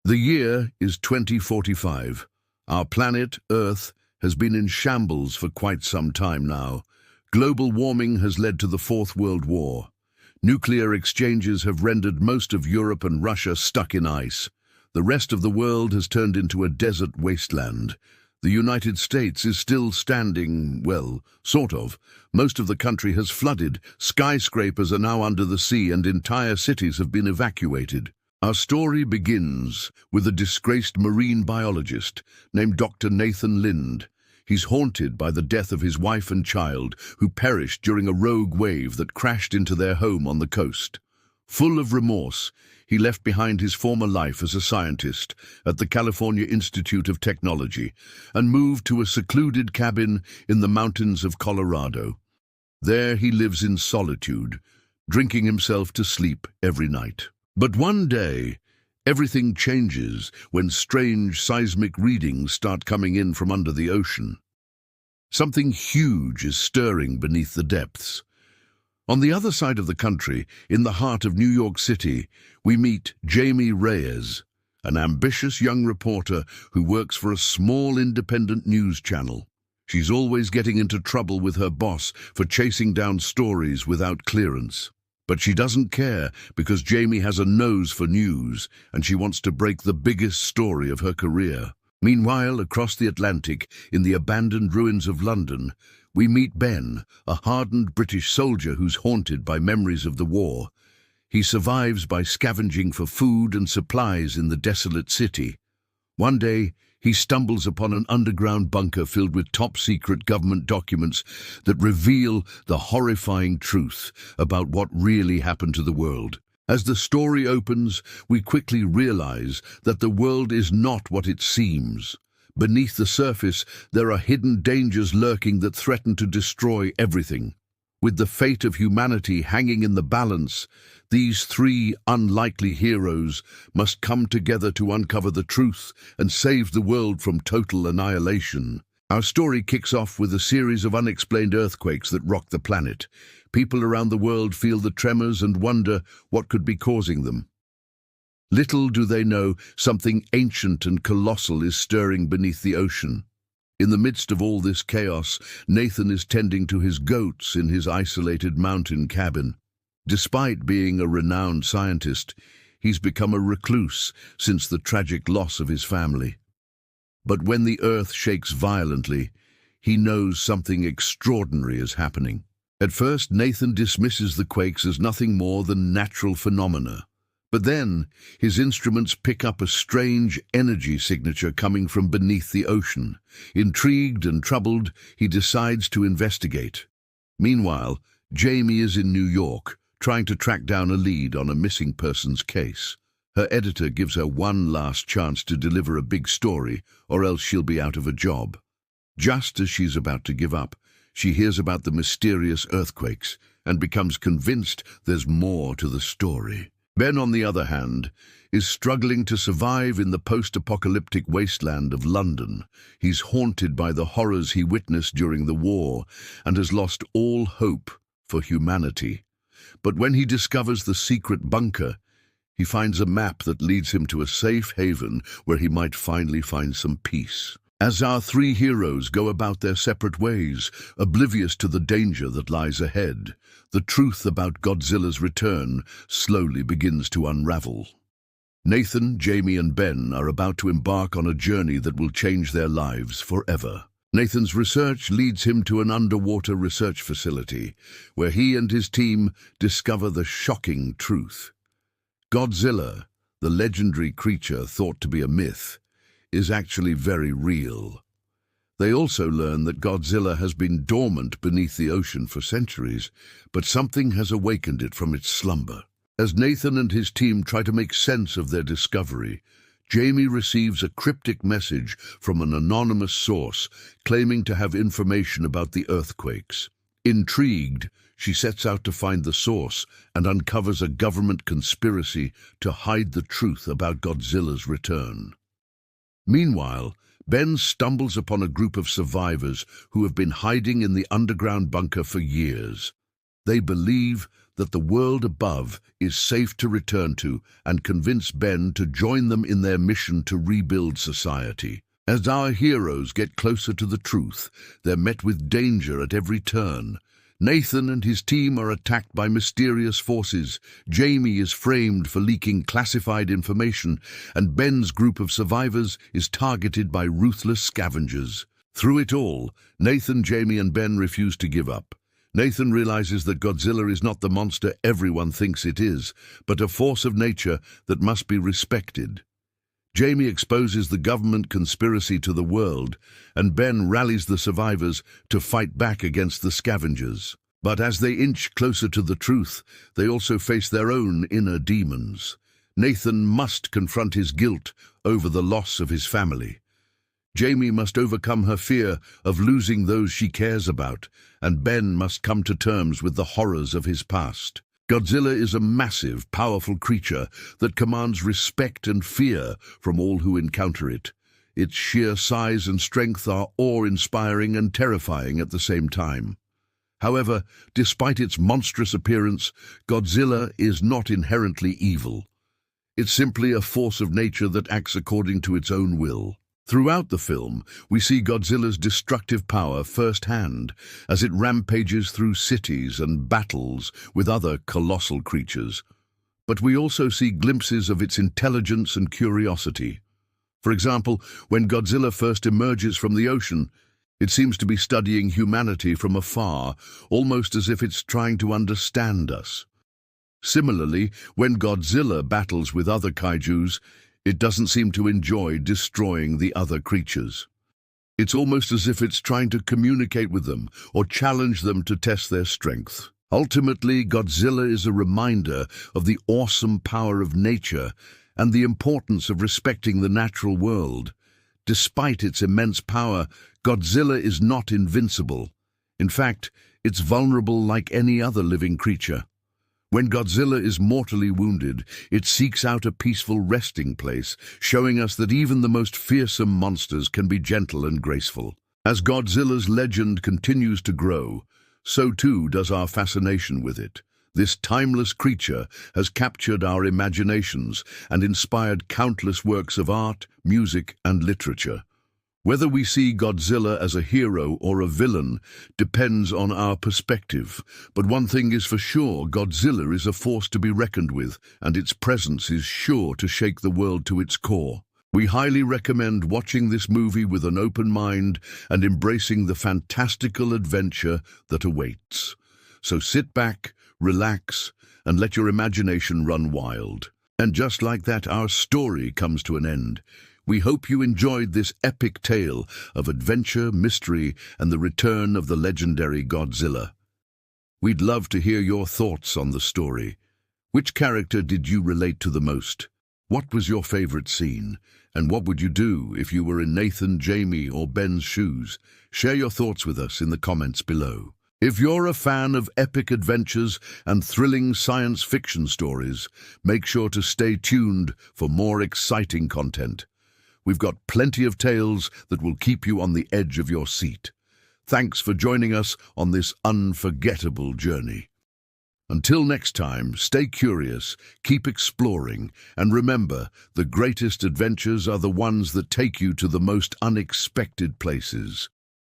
The year is 2045. Our planet, Earth, has been in shambles for quite some time now. Global warming has led to the Fourth World War. Nuclear exchanges have rendered most of Europe and Russia stuck in ice. The rest of the world has turned into a desert wasteland. The United States is still standing, well, sort of. Most of the country has flooded, skyscrapers are now under the sea, and entire cities have been evacuated. Our story begins with a disgraced marine biologist named Dr. Nathan Lind. He's haunted by the death of his wife and child, who perished during a rogue wave that crashed into their home on the coast. Full of remorse, he left behind his former life as a scientist at the California Institute of Technology and moved to a secluded cabin in the mountains of Colorado. There he lives in solitude, drinking himself to sleep every night. But one day, everything changes when strange seismic readings start coming in from under the ocean. Something huge is stirring beneath the depths. On the other side of the country, in the heart of New York City, we meet Jamie Reyes, an ambitious young reporter who works for a small independent news channel. She's always getting into trouble with her boss for chasing down stories without clearance. But she doesn't care because Jamie has a nose for news and she wants to break the biggest story of her career. Meanwhile, across the Atlantic, in the abandoned ruins of London, we meet Ben, a hardened British soldier who's haunted by memories of the war. He survives by scavenging for food and supplies in the desolate city. One day, he stumbles upon an underground bunker filled with top-secret government documents that reveal the horrifying truth about what really happened to the world. As the story opens, we quickly realize that the world is not what it seems. Beneath the surface, there are hidden dangers lurking that threaten to destroy everything. With the fate of humanity hanging in the balance, these three unlikely heroes must come together to uncover the truth and save the world from total annihilation. Our story kicks off with a series of unexplained earthquakes that rock the planet. People around the world feel the tremors and wonder what could be causing them. Little do they know, something ancient and colossal is stirring beneath the ocean. In the midst of all this chaos, Nathan is tending to his goats in his isolated mountain cabin. Despite being a renowned scientist, he's become a recluse since the tragic loss of his family. But when the earth shakes violently, he knows something extraordinary is happening. At first, Nathan dismisses the quakes as nothing more than natural phenomena. But then, his instruments pick up a strange energy signature coming from beneath the ocean. Intrigued and troubled, he decides to investigate. Meanwhile, Jamie is in New York, trying to track down a lead on a missing persons case. Her editor gives her one last chance to deliver a big story, or else she'll be out of a job. Just as she's about to give up, she hears about the mysterious earthquakes and becomes convinced there's more to the story. Ben, on the other hand, is struggling to survive in the post-apocalyptic wasteland of London. He's haunted by the horrors he witnessed during the war and has lost all hope for humanity. But when he discovers the secret bunker, he finds a map that leads him to a safe haven where he might finally find some peace. As our three heroes go about their separate ways, oblivious to the danger that lies ahead, the truth about Godzilla's return slowly begins to unravel. Nathan, Jamie, and Ben are about to embark on a journey that will change their lives forever. Nathan's research leads him to an underwater research facility, where he and his team discover the shocking truth. Godzilla, the legendary creature thought to be a myth, is actually very real. They also learn that Godzilla has been dormant beneath the ocean for centuries, but something has awakened it from its slumber. As Nathan and his team try to make sense of their discovery, Jamie receives a cryptic message from an anonymous source claiming to have information about the earthquakes. Intrigued, she sets out to find the source and uncovers a government conspiracy to hide the truth about Godzilla's return. Meanwhile, Ben stumbles upon a group of survivors who have been hiding in the underground bunker for years. They believe that the world above is safe to return to and convince Ben to join them in their mission to rebuild society. As our heroes get closer to the truth, they're met with danger at every turn. Nathan and his team are attacked by mysterious forces, Jamie is framed for leaking classified information, and Ben's group of survivors is targeted by ruthless scavengers. Through it all, Nathan, Jamie and Ben refuse to give up. Nathan realizes that Godzilla is not the monster everyone thinks it is, but a force of nature that must be respected. Jamie exposes the government conspiracy to the world, and Ben rallies the survivors to fight back against the scavengers. But as they inch closer to the truth, they also face their own inner demons. Nathan must confront his guilt over the loss of his family. Jamie must overcome her fear of losing those she cares about, and Ben must come to terms with the horrors of his past. Godzilla is a massive, powerful creature that commands respect and fear from all who encounter it. Its sheer size and strength are awe-inspiring and terrifying at the same time. However, despite its monstrous appearance, Godzilla is not inherently evil. It's simply a force of nature that acts according to its own will. Throughout the film, we see Godzilla's destructive power firsthand as it rampages through cities and battles with other colossal creatures. But we also see glimpses of its intelligence and curiosity. For example, when Godzilla first emerges from the ocean, it seems to be studying humanity from afar, almost as if it's trying to understand us. Similarly, when Godzilla battles with other kaijus, it doesn't seem to enjoy destroying the other creatures. It's almost as if it's trying to communicate with them or challenge them to test their strength. Ultimately, Godzilla is a reminder of the awesome power of nature and the importance of respecting the natural world. Despite its immense power, Godzilla is not invincible. In fact, it's vulnerable like any other living creature. When Godzilla is mortally wounded, it seeks out a peaceful resting place, showing us that even the most fearsome monsters can be gentle and graceful. As Godzilla's legend continues to grow, so too does our fascination with it. This timeless creature has captured our imaginations and inspired countless works of art, music, and literature. Whether we see Godzilla as a hero or a villain depends on our perspective, but one thing is for sure, Godzilla is a force to be reckoned with, and its presence is sure to shake the world to its core. We highly recommend watching this movie with an open mind and embracing the fantastical adventure that awaits. So sit back, relax, and let your imagination run wild. And just like that, our story comes to an end. We hope you enjoyed this epic tale of adventure, mystery, and the return of the legendary Godzilla. We'd love to hear your thoughts on the story. Which character did you relate to the most? What was your favorite scene? And what would you do if you were in Nathan, Jamie, or Ben's shoes? Share your thoughts with us in the comments below. If you're a fan of epic adventures and thrilling science fiction stories, make sure to stay tuned for more exciting content. We've got plenty of tales that will keep you on the edge of your seat. Thanks for joining us on this unforgettable journey. Until next time, stay curious, keep exploring, and remember, the greatest adventures are the ones that take you to the most unexpected places.